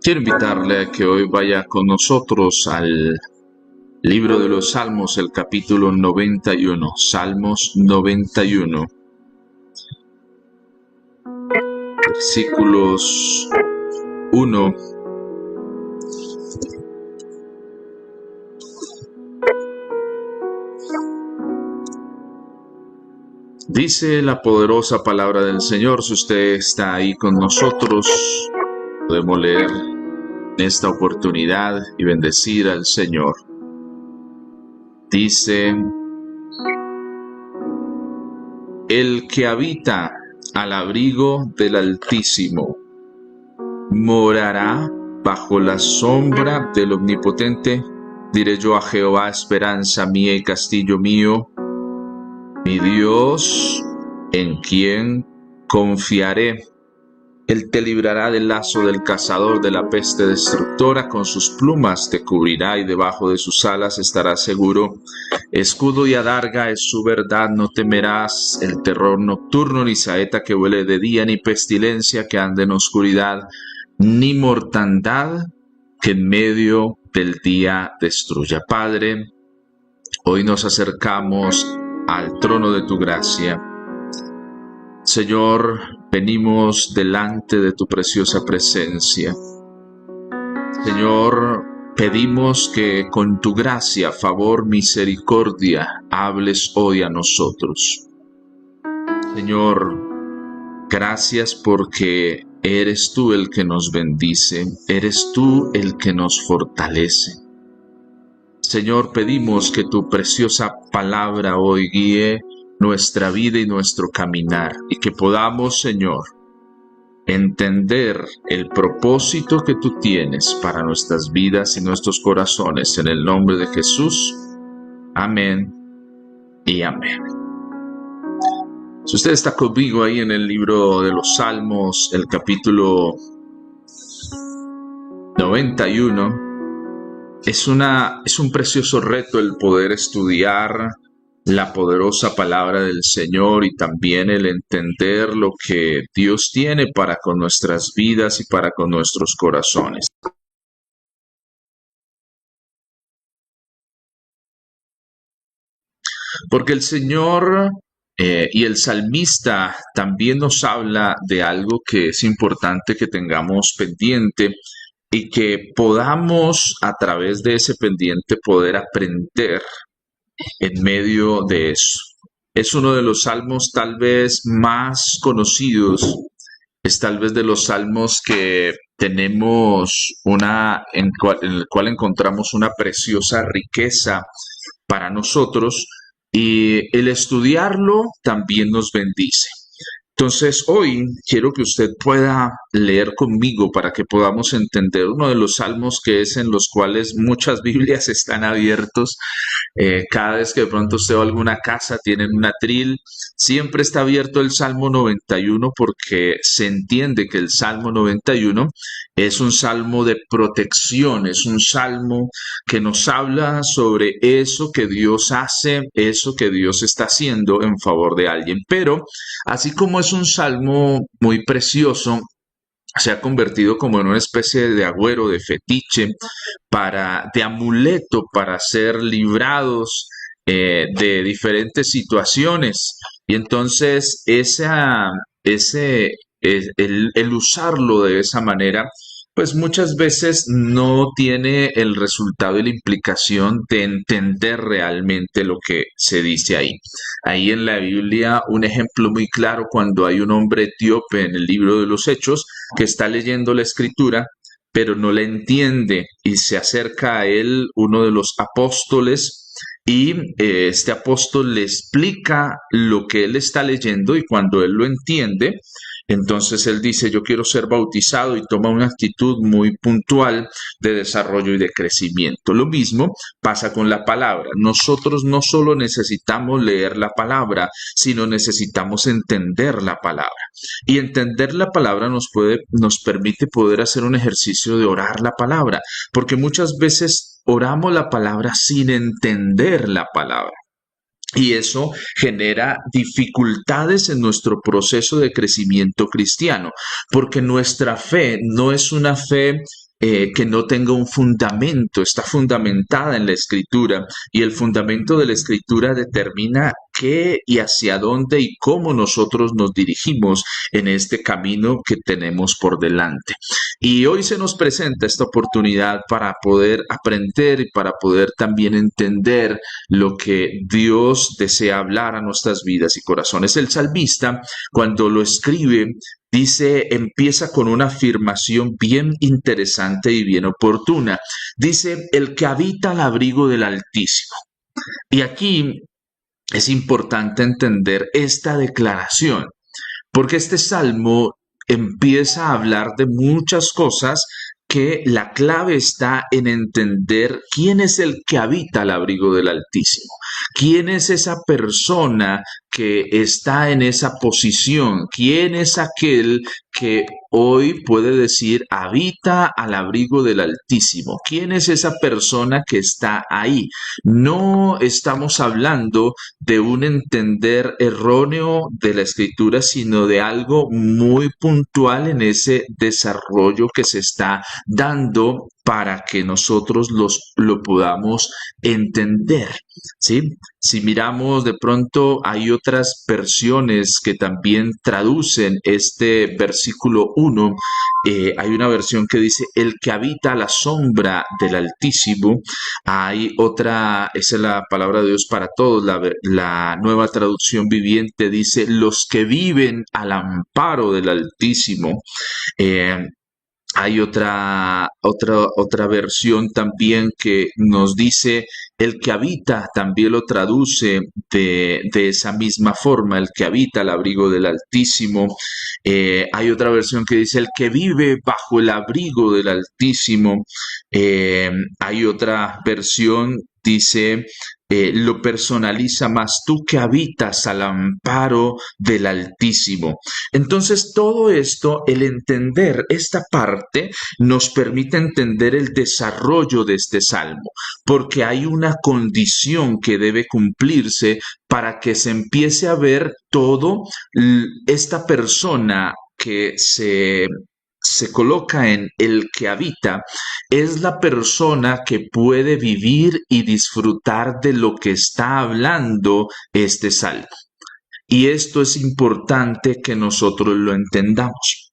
Quiero invitarle a que hoy vaya con nosotros al libro de los Salmos, el capítulo 91, Salmos 91, versículos 1 Dice la poderosa palabra del Señor. Si usted está ahí con nosotros, podemos leer esta oportunidad y bendecir al Señor. Dice: el que habita al abrigo del Altísimo morará bajo la sombra del Omnipotente. Diré yo a Jehová, esperanza mía y castillo mío, mi Dios, en quien confiaré. Él te librará del lazo del cazador, de la peste destructora. Con sus plumas te cubrirá y debajo de sus alas estarás seguro. Escudo y adarga es su verdad, no temerás el terror nocturno, ni saeta que huele de día, ni pestilencia que ande en oscuridad, ni mortandad que en medio del día destruya. Padre, hoy nos acercamos al trono de tu gracia. Señor, venimos delante de tu preciosa presencia. Señor, pedimos que con tu gracia, favor, misericordia, hables hoy a nosotros. Señor, gracias porque eres tú el que nos bendice, eres tú el que nos fortalece. Señor, pedimos que tu preciosa palabra hoy guíe nuestra vida y nuestro caminar, y que podamos, Señor, entender el propósito que tú tienes para nuestras vidas y nuestros corazones. En el nombre de Jesús, amén y amén. Si usted está conmigo ahí en el libro de los Salmos, el capítulo 91, es un precioso reto el poder estudiar la poderosa palabra del Señor y también el entender lo que Dios tiene para con nuestras vidas y para con nuestros corazones. Porque el Señor y el salmista también nos habla de algo que es importante que tengamos pendiente y que podamos a través de ese pendiente poder aprender en medio de eso. Es uno de los salmos tal vez más conocidos, es tal vez de los salmos que tenemos en el cual encontramos una preciosa riqueza para nosotros, y el estudiarlo también nos bendice. Entonces hoy quiero que usted pueda leer conmigo para que podamos entender uno de los salmos que es en los cuales muchas Biblias están abiertos. Cada vez que de pronto usted va a alguna casa, tienen un atril, siempre está abierto el Salmo 91 porque se entiende que el Salmo 91 es un salmo de protección, es un salmo que nos habla sobre eso que Dios hace, eso que Dios está haciendo en favor de alguien. Pero así como es un salmo muy precioso, se ha convertido como en una especie de agüero, de fetiche, de amuleto para ser librados de diferentes situaciones. Y entonces el usarlo de esa manera, pues muchas veces no tiene el resultado y la implicación de entender realmente lo que se dice ahí. Ahí en la Biblia, un ejemplo muy claro, cuando hay un hombre etíope en el libro de los Hechos que está leyendo la escritura, pero no la entiende, y se acerca a él uno de los apóstoles, y este apóstol le explica lo que él está leyendo, y cuando él lo entiende, entonces él dice: yo quiero ser bautizado, y toma una actitud muy puntual de desarrollo y de crecimiento. Lo mismo pasa con la palabra. Nosotros no solo necesitamos leer la palabra, sino necesitamos entender la palabra. Y entender la palabra nos permite poder hacer un ejercicio de orar la palabra, porque muchas veces oramos la palabra sin entender la palabra. Y eso genera dificultades en nuestro proceso de crecimiento cristiano, porque nuestra fe no es una fe que no tenga un fundamento, está fundamentada en la escritura y el fundamento de la escritura determina qué y hacia dónde y cómo nosotros nos dirigimos en este camino que tenemos por delante. Y hoy se nos presenta esta oportunidad para poder aprender y para poder también entender lo que Dios desea hablar a nuestras vidas y corazones. El salmista, cuando lo escribe, dice, empieza con una afirmación bien interesante y bien oportuna. Dice, el que habita al abrigo del Altísimo. Y aquí es importante entender esta declaración, porque este salmo empieza a hablar de muchas cosas que la clave está en entender quién es el que habita al abrigo del Altísimo, quién es esa persona que está en esa posición, quién es aquel que hoy puede decir habita al abrigo del Altísimo, quién es esa persona que está ahí. No estamos hablando de un entender erróneo de la escritura, sino de algo muy puntual en ese desarrollo que se está dando para que nosotros lo podamos entender, ¿sí? Si miramos de pronto, hay otras versiones que también traducen este versículo 1. Hay una versión que dice, el que habita a la sombra del Altísimo. Hay otra, esa es la palabra de Dios para todos. La nueva traducción viviente dice, los que viven al amparo del Altísimo. Eh, Hay otra versión también que nos dice, el que habita, también lo traduce de esa misma forma, el que habita al abrigo del Altísimo. Hay otra versión que dice, el que vive bajo el abrigo del Altísimo. Hay otra versión, dice, lo personaliza más, tú que habitas al amparo del Altísimo. Entonces, todo esto, el entender esta parte, nos permite entender el desarrollo de este salmo, porque hay una condición que debe cumplirse para que se empiece a ver todo esta persona que se coloca en el que habita, es la persona que puede vivir y disfrutar de lo que está hablando este salmo. Y esto es importante que nosotros lo entendamos,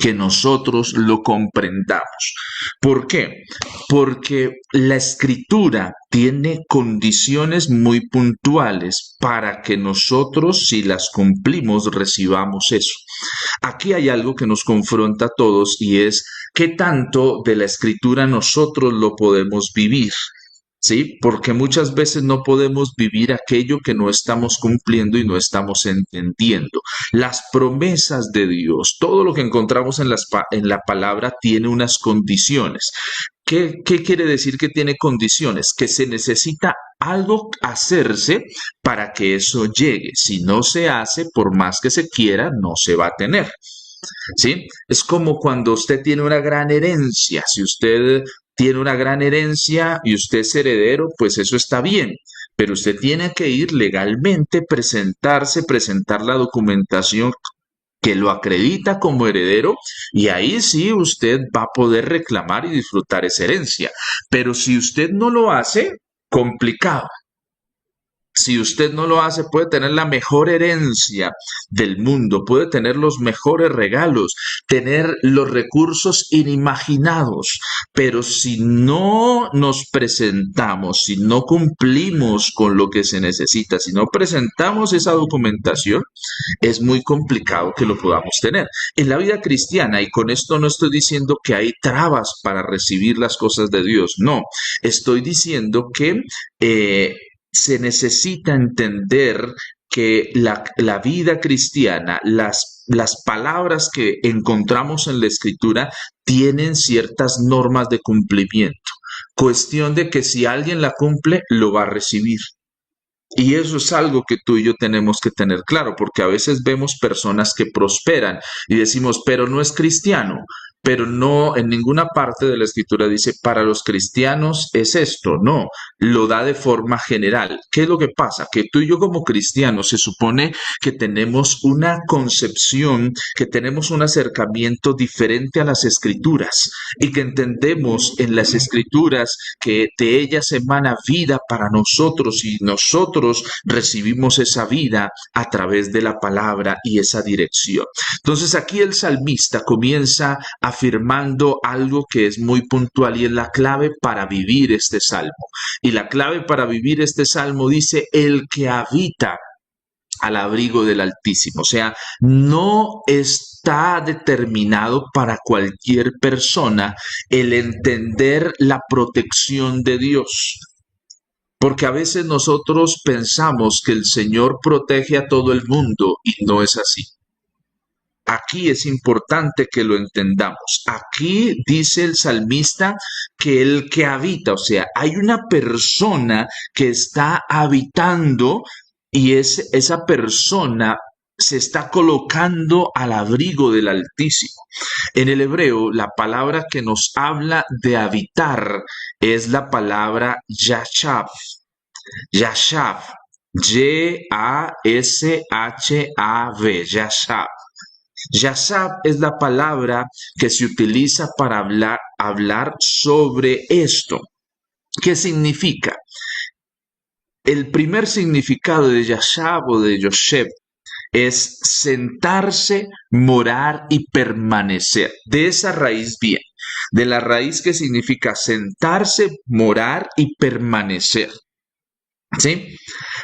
que nosotros lo comprendamos. ¿Por qué? Porque la escritura tiene condiciones muy puntuales para que nosotros, si las cumplimos, recibamos eso. Aquí hay algo que nos confronta a todos y es qué tanto de la escritura nosotros lo podemos vivir. ¿Sí? Porque muchas veces no podemos vivir aquello que no estamos cumpliendo y no estamos entendiendo. Las promesas de Dios, todo lo que encontramos en la palabra tiene unas condiciones. ¿Qué quiere decir que tiene condiciones? Que se necesita algo hacerse para que eso llegue. Si no se hace, por más que se quiera, no se va a tener. ¿Sí? Es como cuando usted tiene una gran herencia. Si usted tiene una gran herencia y usted es heredero, pues eso está bien. Pero usted tiene que ir legalmente, presentarse, presentar la documentación que lo acredita como heredero y ahí sí usted va a poder reclamar y disfrutar esa herencia. Pero si usted no lo hace, complicado. Si usted no lo hace, puede tener la mejor herencia del mundo, puede tener los mejores regalos, tener los recursos inimaginados, pero si no nos presentamos, si no cumplimos con lo que se necesita, si no presentamos esa documentación, es muy complicado que lo podamos tener. En la vida cristiana, y con esto no estoy diciendo que hay trabas para recibir las cosas de Dios, no, estoy diciendo que se necesita entender que la vida cristiana, las palabras que encontramos en la escritura tienen ciertas normas de cumplimiento. Cuestión de que si alguien la cumple, lo va a recibir. Y eso es algo que tú y yo tenemos que tener claro, porque a veces vemos personas que prosperan y decimos, pero no es cristiano. pero no en ninguna parte de la escritura dice para los cristianos es esto, no, lo da de forma general. ¿Qué es lo que pasa? Que tú y yo como cristianos se supone que tenemos una concepción, que tenemos un acercamiento diferente a las escrituras y que entendemos en las escrituras que de ellas emana vida para nosotros y nosotros recibimos esa vida a través de la palabra y esa dirección. Entonces aquí el salmista comienza afirmando algo que es muy puntual y es la clave para vivir este salmo. Y la clave para vivir este salmo dice, el que habita al abrigo del Altísimo. O sea, no está determinado para cualquier persona el entender la protección de Dios. Porque a veces nosotros pensamos que el Señor protege a todo el mundo y no es así. Aquí es importante que lo entendamos. Aquí dice el salmista que el que habita, o sea, hay una persona que está habitando y esa persona se está colocando al abrigo del Altísimo. En el hebreo, la palabra que nos habla de habitar es la palabra yashav. Yashav. Y-A-S-H-A-V. Yashav. Yasab es la palabra que se utiliza para hablar sobre esto. ¿Qué significa? El primer significado de Yashab o de Yosef es sentarse, morar y permanecer. De esa raíz viene, de la raíz que significa sentarse, morar y permanecer. ¿Sí?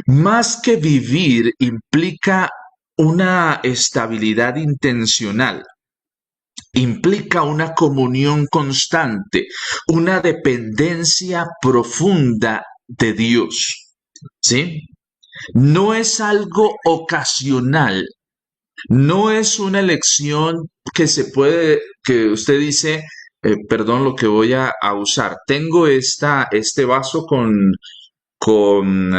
Más que vivir implica una estabilidad intencional, implica una comunión constante, una dependencia profunda de Dios, ¿sí? No es algo ocasional, no es una elección que se puede, que usted dice, perdón lo que voy a usar, tengo este vaso con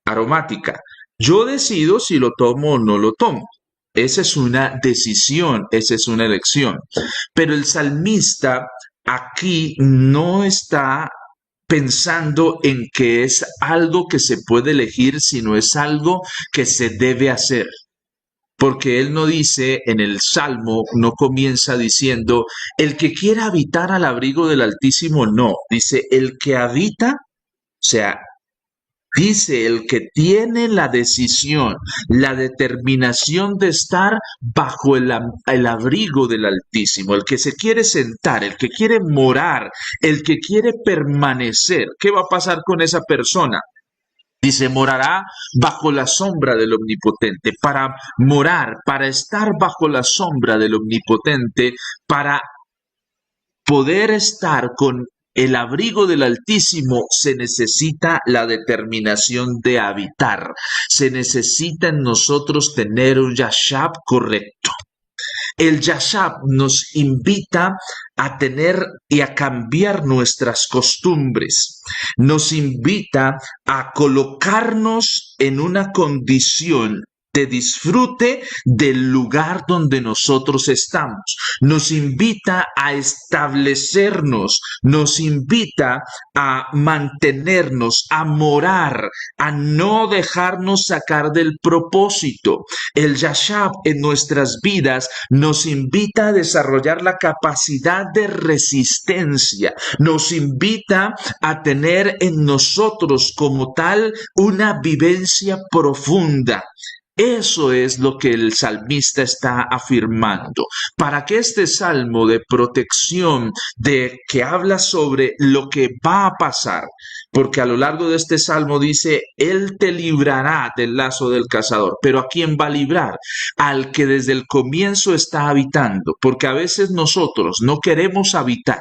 aromática. Yo decido si lo tomo o no lo tomo. Esa es una decisión, esa es una elección. Pero el salmista aquí no está pensando en que es algo que se puede elegir, sino es algo que se debe hacer. Porque él no dice en el Salmo, no comienza diciendo, el que quiera habitar al abrigo del Altísimo, no. Dice, el que habita, o sea, dice el que tiene la decisión, la determinación de estar bajo el abrigo del Altísimo, el que se quiere sentar, el que quiere morar, el que quiere permanecer. ¿Qué va a pasar con esa persona? Dice, morará bajo la sombra del Omnipotente. Para morar, para estar bajo la sombra del Omnipotente, para poder estar con el abrigo del Altísimo, se necesita la determinación de habitar. Se necesita en nosotros tener un yashab correcto. El yashab nos invita a tener y a cambiar nuestras costumbres. Nos invita a colocarnos en una condición de disfrute del lugar donde nosotros estamos. Nos invita a establecernos, nos invita a mantenernos, a morar, a no dejarnos sacar del propósito. El yashab en nuestras vidas nos invita a desarrollar la capacidad de resistencia, nos invita a tener en nosotros como tal una vivencia profunda. Eso es lo que el salmista está afirmando. Para que este salmo de protección, de que habla sobre lo que va a pasar, porque a lo largo de este salmo dice, Él te librará del lazo del cazador. Pero ¿a quién va a librar? Al que desde el comienzo está habitando, porque a veces nosotros no queremos habitar.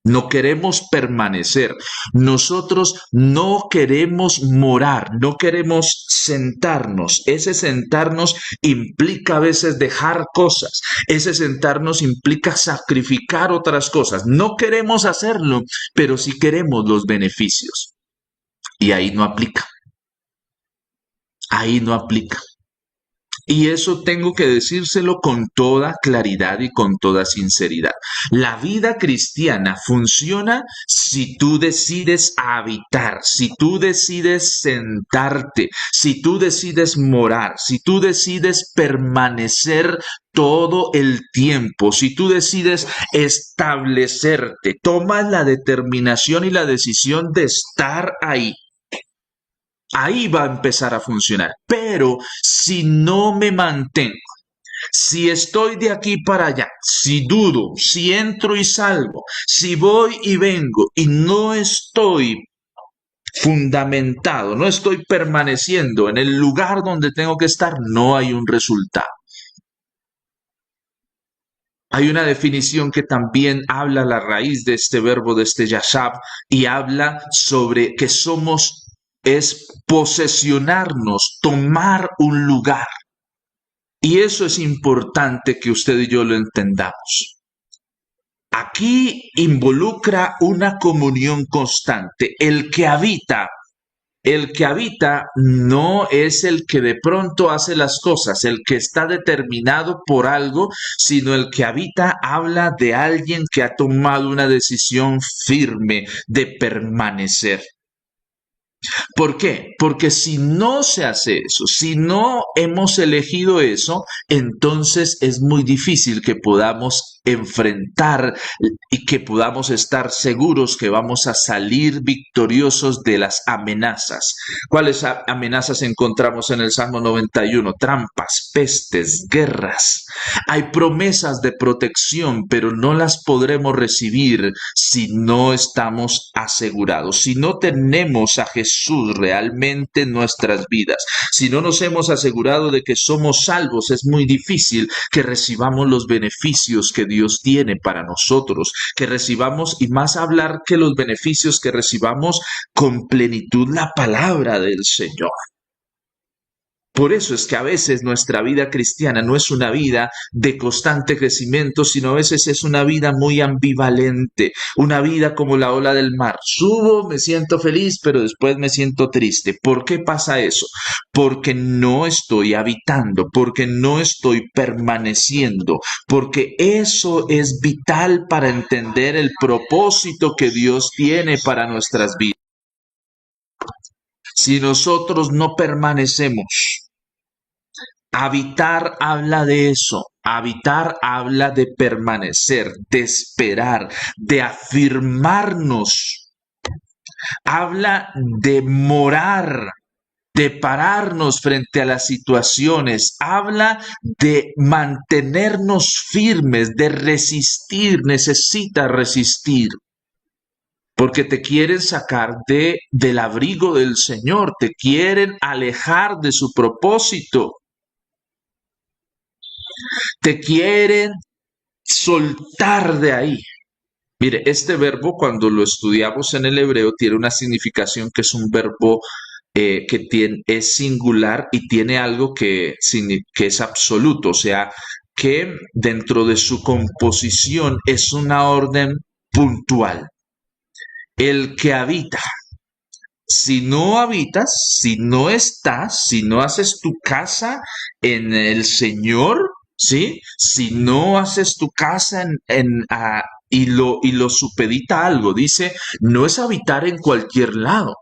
No queremos permanecer, nosotros no queremos morar, no queremos sentarnos. Ese sentarnos implica a veces dejar cosas, ese sentarnos implica sacrificar otras cosas. No queremos hacerlo, pero sí queremos los beneficios. Y ahí no aplica, ahí no aplica. Y eso tengo que decírselo con toda claridad y con toda sinceridad. La vida cristiana funciona si tú decides habitar, si tú decides sentarte, si tú decides morar, si tú decides permanecer todo el tiempo, si tú decides establecerte, tomas la determinación y la decisión de estar ahí. Ahí va a empezar a funcionar. Pero si no me mantengo, si estoy de aquí para allá, si dudo, si entro y salgo, si voy y vengo y no estoy fundamentado, no estoy permaneciendo en el lugar donde tengo que estar, no hay un resultado. Hay una definición que también habla a la raíz de este verbo, de este yashab, y habla sobre que es posesionarnos, tomar un lugar. Y eso es importante que usted y yo lo entendamos. Aquí involucra una comunión constante. El que habita no es el que de pronto hace las cosas, el que está determinado por algo, sino el que habita habla de alguien que ha tomado una decisión firme de permanecer. ¿Por qué? Porque si no se hace eso, si no hemos elegido eso, entonces es muy difícil que podamos enfrentar y que podamos estar seguros que vamos a salir victoriosos de las amenazas. ¿Cuáles amenazas encontramos en el Salmo 91? Trampas, pestes, guerras. Hay promesas de protección, pero no las podremos recibir si no estamos asegurados, si no tenemos a Jesús realmente en nuestras vidas, si no nos hemos asegurado de que somos salvos, es muy difícil que recibamos los beneficios que Dios tiene para nosotros, que recibamos, y más hablar que los beneficios, que recibamos con plenitud la palabra del Señor. Por eso es que a veces nuestra vida cristiana no es una vida de constante crecimiento, sino a veces es una vida muy ambivalente, una vida como la ola del mar. Subo, me siento feliz, pero después me siento triste. ¿Por qué pasa eso? Porque no estoy habitando, porque no estoy permaneciendo, porque eso es vital para entender el propósito que Dios tiene para nuestras vidas. Si nosotros no permanecemos, habitar habla de eso. Habitar habla de permanecer, de esperar, de afirmarnos. Habla de morar, de pararnos frente a las situaciones. Habla de mantenernos firmes, de resistir. Necesita resistir. Porque te quieren sacar del abrigo del Señor, te quieren alejar de su propósito. Te quieren soltar de ahí. Mire, este verbo cuando lo estudiamos en el hebreo tiene una significación que es un verbo es singular y tiene algo que es absoluto, o sea, que dentro de su composición es una orden puntual. El que habita. Si no habitas, si no estás, si no haces tu casa en el Señor, ¿sí? Si no haces tu casa y lo supedita algo, dice, no es habitar en cualquier lado,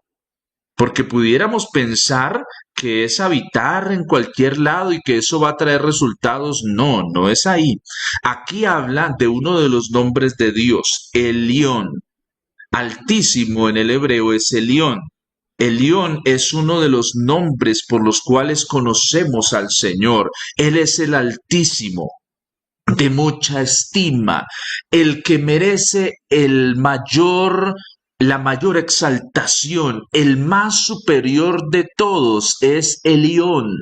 porque pudiéramos pensar que es habitar en cualquier lado y que eso va a traer resultados. No, no es ahí. Aquí habla de uno de los nombres de Dios, Elión. Altísimo en el hebreo es Elión. Elión es uno de los nombres por los cuales conocemos al Señor. Él es el Altísimo, de mucha estima, el que merece la mayor exaltación, el más superior de todos es Elión.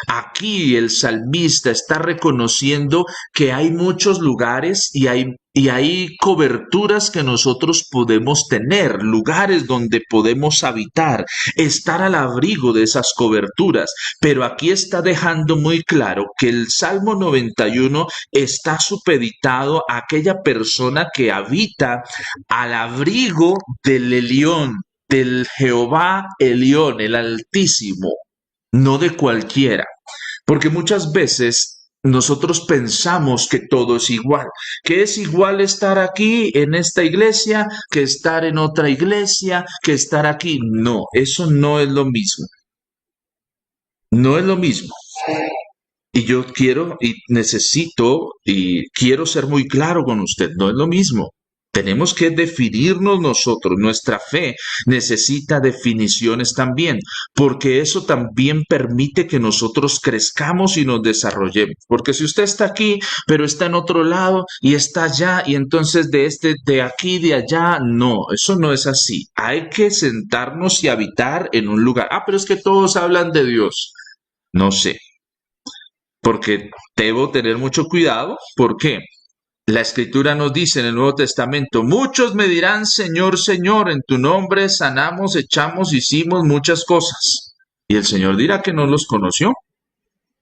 Aquí el salmista está reconociendo que hay muchos lugares y hay coberturas que nosotros podemos tener, lugares donde podemos habitar, estar al abrigo de esas coberturas. Pero aquí está dejando muy claro que el Salmo 91 está supeditado a aquella persona que habita al abrigo del Elión, del Jehová Elión, el Altísimo, no de cualquiera. Porque muchas veces nosotros pensamos que todo es igual, que es igual estar aquí en esta iglesia que estar en otra iglesia, que estar aquí. No, eso no es lo mismo. No es lo mismo. Y yo quiero y necesito y quiero ser muy claro con usted, no es lo mismo. Tenemos que definirnos nosotros, nuestra fe necesita definiciones también, porque eso también permite que nosotros crezcamos y nos desarrollemos. Porque si usted está aquí, pero está en otro lado y está allá, y entonces de aquí, de allá, no, eso no es así. Hay que sentarnos y habitar en un lugar. Ah, pero es que todos hablan de Dios. No sé, porque debo tener mucho cuidado. ¿Por qué? La escritura nos dice en el Nuevo Testamento, muchos me dirán, Señor, Señor, en tu nombre sanamos, echamos, hicimos muchas cosas. Y el Señor dirá que no los conoció.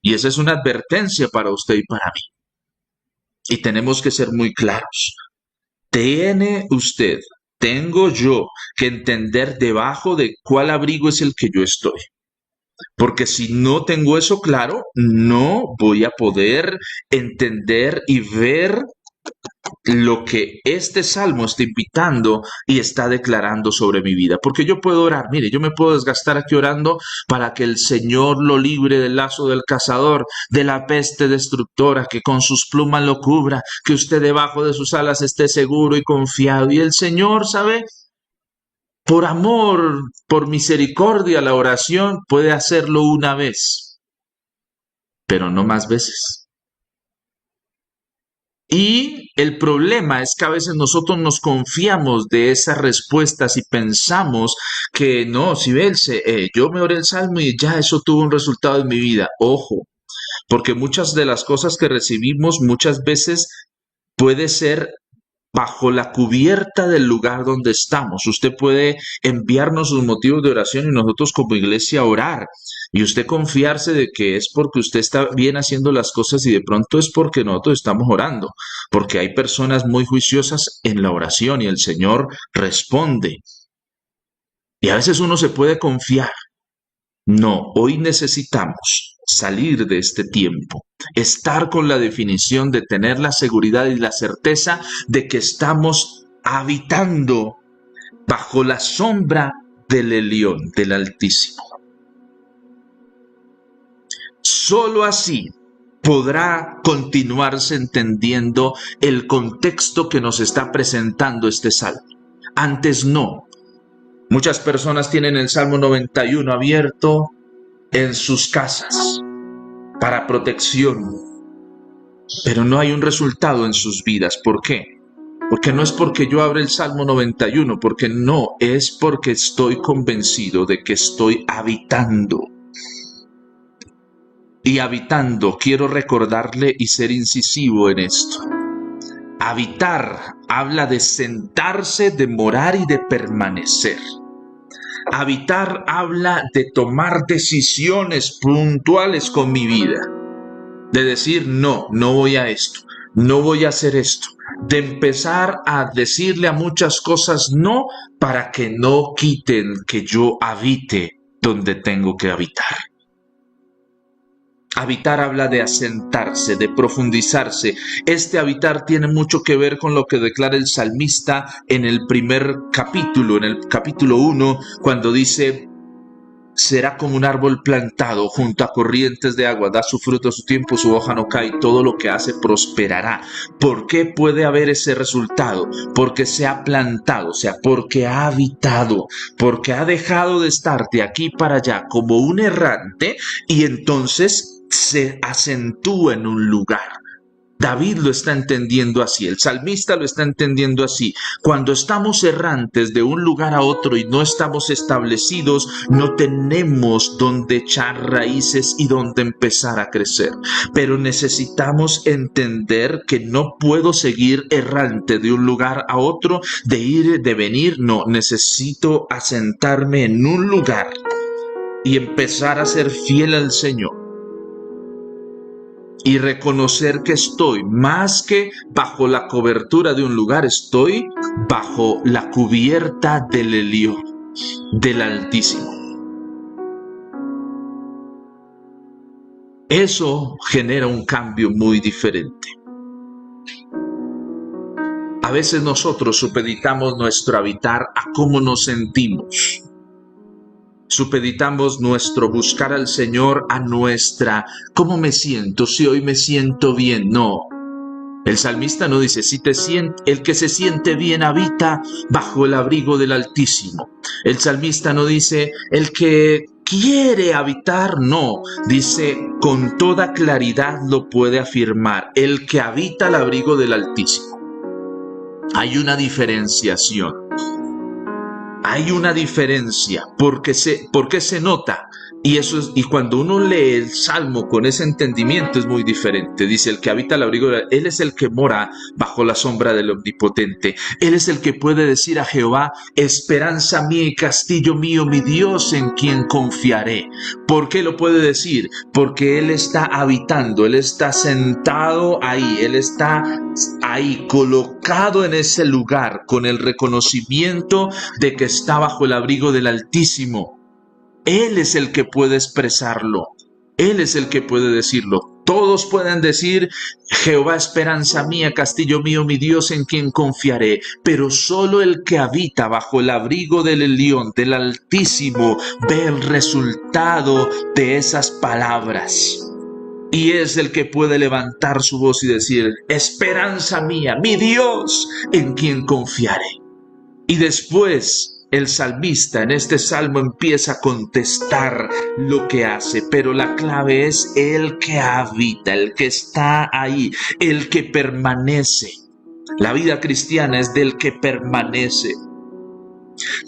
Y esa es una advertencia para usted y para mí. Y tenemos que ser muy claros. Tiene usted, tengo yo que entender debajo de cuál abrigo es el que yo estoy. Porque si no tengo eso claro, no voy a poder entender y ver lo que este salmo está invitando y está declarando sobre mi vida. Porque yo puedo orar, mire, yo me puedo desgastar aquí orando para que el Señor lo libre del lazo del cazador, de la peste destructora, que con sus plumas lo cubra, que usted debajo de sus alas esté seguro y confiado. Y el Señor, ¿sabe? Por amor, por misericordia, la oración puede hacerlo una vez, pero no más veces. Y el problema es que a veces nosotros nos confiamos de esas respuestas y pensamos que no, si ve, yo me oré el salmo y ya eso tuvo un resultado en mi vida. Ojo, porque muchas de las cosas que recibimos muchas veces puede ser bajo la cubierta del lugar donde estamos. Usted puede enviarnos sus motivos de oración y nosotros como iglesia orar. Y usted confiarse de que es porque usted está bien haciendo las cosas y de pronto es porque nosotros estamos orando. Porque hay personas muy juiciosas en la oración y el Señor responde. Y a veces uno se puede confiar. No, hoy necesitamos salir de este tiempo, estar con la definición de tener la seguridad y la certeza de que estamos habitando bajo la sombra del Elión, del Altísimo. Solo así podrá continuarse entendiendo el contexto que nos está presentando este salmo. Antes no. Muchas personas tienen el Salmo 91 abierto en sus casas para protección, pero no hay un resultado en sus vidas. ¿Por qué? Porque no es porque yo abra el Salmo 91, porque no, es porque estoy convencido de que estoy habitando. Y habitando, quiero recordarle y ser incisivo en esto. Habitar habla de sentarse, de morar y de permanecer. Habitar habla de tomar decisiones puntuales con mi vida. De decir, no, no voy a esto, no voy a hacer esto. De empezar a decirle a muchas cosas no para que no quiten que yo habite donde tengo que habitar. Habitar habla de asentarse, de profundizarse. Este habitar tiene mucho que ver con lo que declara el salmista en el primer capítulo, en el capítulo 1, cuando dice, será como un árbol plantado junto a corrientes de agua, da su fruto a su tiempo, su hoja no cae, todo lo que hace prosperará. ¿Por qué puede haber ese resultado? Porque se ha plantado, o sea, porque ha habitado, porque ha dejado de estar de aquí para allá como un errante y entonces se acentúa en un lugar. David lo está entendiendo así, el salmista lo está entendiendo así. Cuando estamos errantes de un lugar a otro y no estamos establecidos, no tenemos donde echar raíces y donde empezar a crecer. Pero necesitamos entender que no puedo seguir errante de un lugar a otro, de ir, de venir. No, necesito asentarme en un lugar y empezar a ser fiel al Señor. Y reconocer que estoy más que bajo la cobertura de un lugar, estoy bajo la cubierta del Elión, del Altísimo. Eso genera un cambio muy diferente. A veces nosotros supeditamos nuestro habitar a cómo nos sentimos. Supeditamos nuestro buscar al Señor a nuestra ¿cómo me siento? Si hoy me siento bien. No. El salmista no dice, el que se siente bien habita bajo el abrigo del Altísimo. El salmista no dice, el que quiere habitar, no. Dice, con toda claridad lo puede afirmar, el que habita al abrigo del Altísimo. Hay una diferenciación. Hay una diferencia, porque se nota. Y cuando uno lee el Salmo con ese entendimiento es muy diferente. Dice, el que habita al abrigo, Él es el que mora bajo la sombra del Omnipotente. Él es el que puede decir a Jehová, esperanza mía y castillo mío, mi Dios en quien confiaré. ¿Por qué lo puede decir? Porque Él está habitando, Él está sentado ahí, Él está ahí colocado en ese lugar con el reconocimiento de que está bajo el abrigo del Altísimo. Él es el que puede expresarlo. Él es el que puede decirlo. Todos pueden decir, Jehová, esperanza mía, castillo mío, mi Dios en quien confiaré. Pero solo el que habita bajo el abrigo del Elión, del Altísimo, ve el resultado de esas palabras. Y es el que puede levantar su voz y decir, esperanza mía, mi Dios en quien confiaré. Y después el salmista en este salmo empieza a contestar lo que hace, pero la clave es el que habita, el que está ahí, el que permanece. La vida cristiana es del que permanece.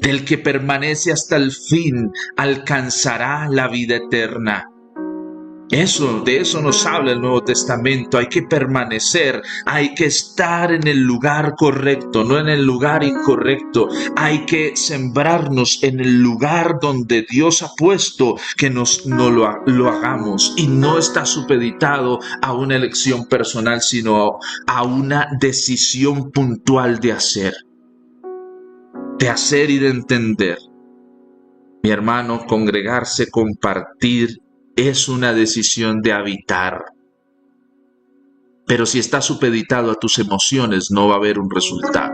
Del que permanece hasta el fin alcanzará la vida eterna. De eso nos habla el Nuevo Testamento. Hay que permanecer, hay que estar en el lugar correcto, no en el lugar incorrecto. Hay que sembrarnos en el lugar donde Dios ha puesto que no lo hagamos. Y no está supeditado a una elección personal, sino a una decisión puntual de hacer y de entender. Mi hermano, congregarse, compartir, es una decisión de habitar. Pero si está supeditado a tus emociones, no va a haber un resultado.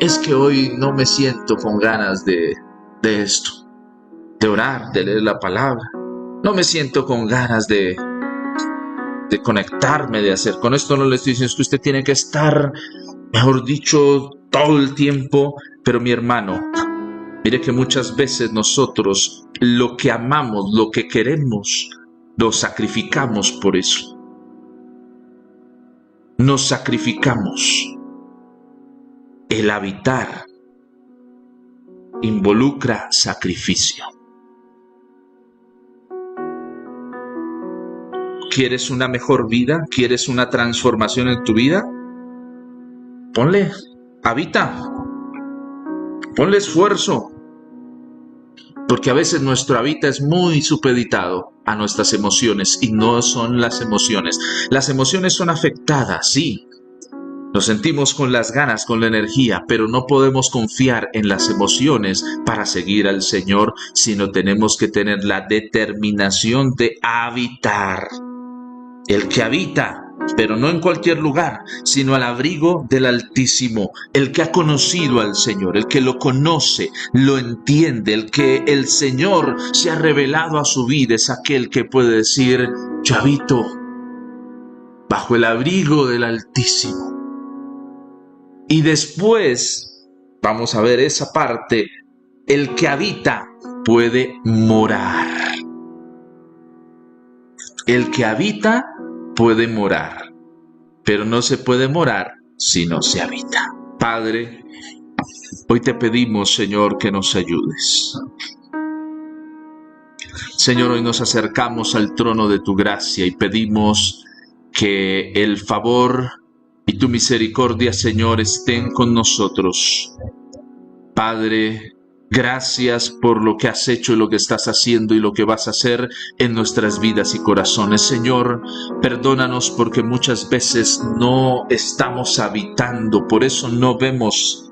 Es que hoy no me siento con ganas de esto, de orar, de leer la palabra. No me siento con ganas de conectarme, de hacer. Con esto no le estoy diciendo que usted tiene que estar, mejor dicho, todo el tiempo. Pero mi hermano, mire que muchas veces nosotros lo que amamos, lo que queremos, lo sacrificamos por eso. Nos sacrificamos. El habitar involucra sacrificio. ¿Quieres una mejor vida? ¿Quieres una transformación en tu vida? Habita. Ponle esfuerzo. Porque a veces nuestro habita es muy supeditado a nuestras emociones y no son las emociones. Las emociones son afectadas, sí. Nos sentimos con las ganas, con la energía, pero no podemos confiar en las emociones para seguir al Señor, sino tenemos que tener la determinación de habitar. El que habita, pero no en cualquier lugar, sino al abrigo del Altísimo, el que ha conocido al Señor, el que lo conoce, lo entiende, el que el Señor se ha revelado a su vida, es aquel que puede decir, yo habito bajo el abrigo del Altísimo. Y después, vamos a ver esa parte, el que habita puede morar. El que habita puede morar, pero no se puede morar si no se habita. Padre, hoy te pedimos, Señor, que nos ayudes. Señor, hoy nos acercamos al trono de tu gracia y pedimos que el favor y tu misericordia, Señor, estén con nosotros. Padre, gracias por lo que has hecho y lo que estás haciendo y lo que vas a hacer en nuestras vidas y corazones. Señor, perdónanos porque muchas veces no estamos habitando, por eso no vemos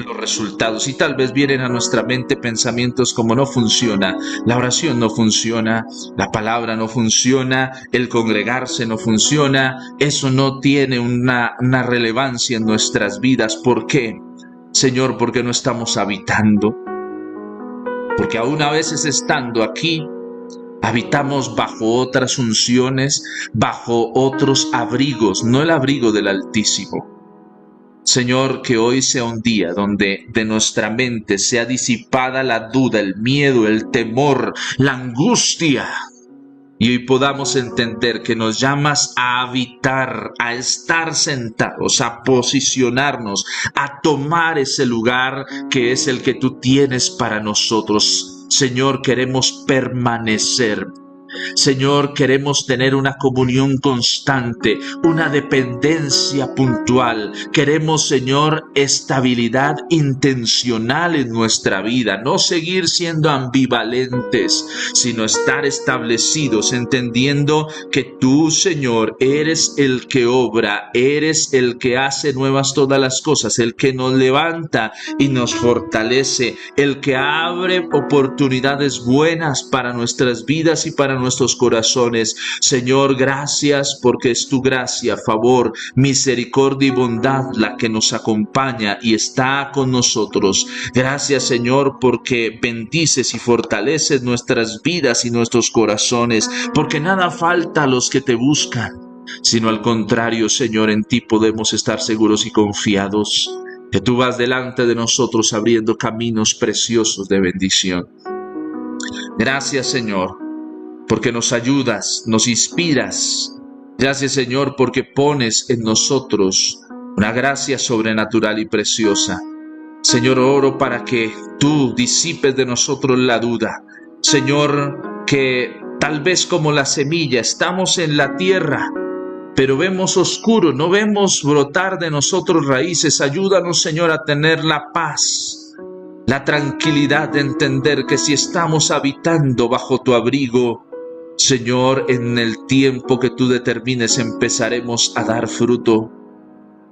los resultados. Y tal vez vienen a nuestra mente pensamientos como: no funciona, la oración no funciona, la palabra no funciona, el congregarse no funciona, eso no tiene una relevancia en nuestras vidas. ¿Por qué? Señor, porque no estamos habitando. Porque aún a veces estando aquí, habitamos bajo otras unciones, bajo otros abrigos, no el abrigo del Altísimo. Señor, que hoy sea un día donde de nuestra mente sea disipada la duda, el miedo, el temor, la angustia. Y hoy podamos entender que nos llamas a habitar, a estar sentados, a posicionarnos, a tomar ese lugar que es el que tú tienes para nosotros. Señor, queremos permanecer. Señor, queremos tener una comunión constante, una dependencia puntual. Queremos, Señor, estabilidad intencional en nuestra vida. No seguir siendo ambivalentes, sino estar establecidos, entendiendo que tú, Señor, eres el que obra, eres el que hace nuevas todas las cosas, el que nos levanta y nos fortalece, el que abre oportunidades buenas para nuestras vidas y para nuestros corazones. Señor, gracias porque es tu gracia, favor, misericordia y bondad la que nos acompaña y está con nosotros. Gracias, Señor, porque bendices y fortaleces nuestras vidas y nuestros corazones, porque nada falta a los que te buscan, sino al contrario, Señor, en ti podemos estar seguros y confiados, que tú vas delante de nosotros abriendo caminos preciosos de bendición. Gracias, Señor, porque nos ayudas, nos inspiras. Gracias, Señor, porque pones en nosotros una gracia sobrenatural y preciosa. Señor, oro para que tú disipes de nosotros la duda. Señor, que tal vez como la semilla estamos en la tierra, pero vemos oscuro, no vemos brotar de nosotros raíces. Ayúdanos, Señor, a tener la paz, la tranquilidad de entender que si estamos habitando bajo tu abrigo, Señor, en el tiempo que tú determines empezaremos a dar fruto,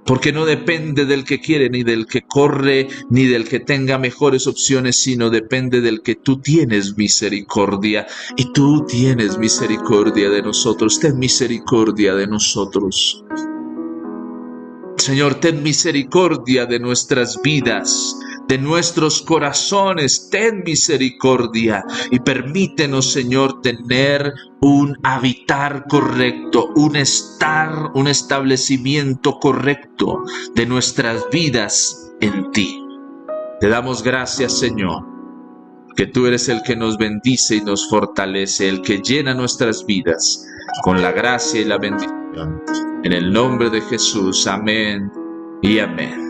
porque no depende del que quiere, ni del que corre, ni del que tenga mejores opciones, sino depende del que tú tienes misericordia, y tú tienes misericordia de nosotros. Ten misericordia de nosotros. Señor, ten misericordia de nuestras vidas, de nuestros corazones. Ten misericordia y permítenos, Señor, tener un habitar correcto, un establecimiento correcto de nuestras vidas en ti. Te damos gracias, Señor, que tú eres el que nos bendice y nos fortalece, el que llena nuestras vidas con la gracia y la bendición. En el nombre de Jesús, amén y amén.